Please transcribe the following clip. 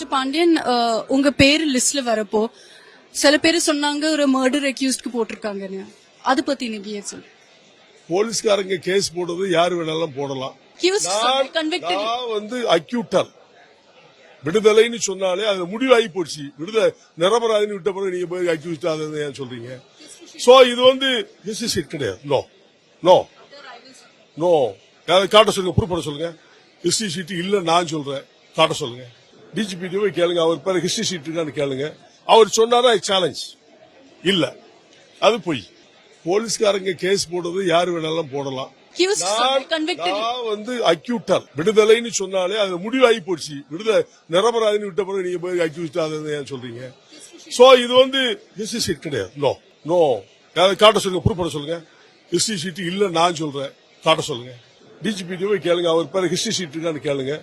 Mister Pandian, உங்க பேரு லிஸ்ட்ல வரப்போ சில பேர் சொன்னாங்க ஒரு மர்டர் அக்யூஸ்ட்க்கு போட்டிருக்காங்கன்னு. அது பத்தி நீங்க ஏன் சொல்லுங்க? போலீஸ்காரங்க கேஸ் போடுறது யாரு வேணாலும் போடலாம். நான் அக்யூட்டர் விடுதலைன்னு சொன்னாலே அது முடிவாகி போச்சு. விடுதலை நிரபராதின்னு விட்ட பிறகு நீங்க போய் அக்யூஸ்ட் ஏன் சொல்றீங்க? சோ இது ஹிஸ்டரி ஷீட் கிடையாது. நோ நோ நோ காட்ட சொல்லுங்க, ப்ரூவ் பண்ண சொல்லுங்க. ஹிஸ்டரி ஷீட் இல்ல நான் சொல்றேன், காட்ட சொல்லுங்க. டிஜிபி போய் கேளுங்க, அவர் பேர் ஹிஸ்டரி ஷீட் இருக்கான்னு கேளுங்க. அவர் சொன்னாரா சேலஞ்ச் இல்ல, அது போய். போலீஸ்காரங்க கேஸ் போடுறது யாரு வேணாலும் போடலாம். நான் அக்யூட்டர் விடுதலைன்னு சொன்னாலே அது முடிவாகி போச்சு. விடுதலை நிரபராதின்னு விட்ட பிறகு நீங்க போய் அக்யூஸ்ட் ஏன் சொல்றீங்க? சோ இது ஹிஸ்டரி ஷீட் கிடையாது. நோ நோ காட்ட சொல்லுங்க, ப்ரூவ் பண்ண சொல்லுங்க. ஹிஸ்டரி ஷீட் இல்ல நான் சொல்றேன், காட்ட சொல்லுங்க. டிஜிபி போய் கேளுங்க, அவர் பேர் ஹிஸ்டரி ஷீட் இருக்கான்னு கேளுங்க.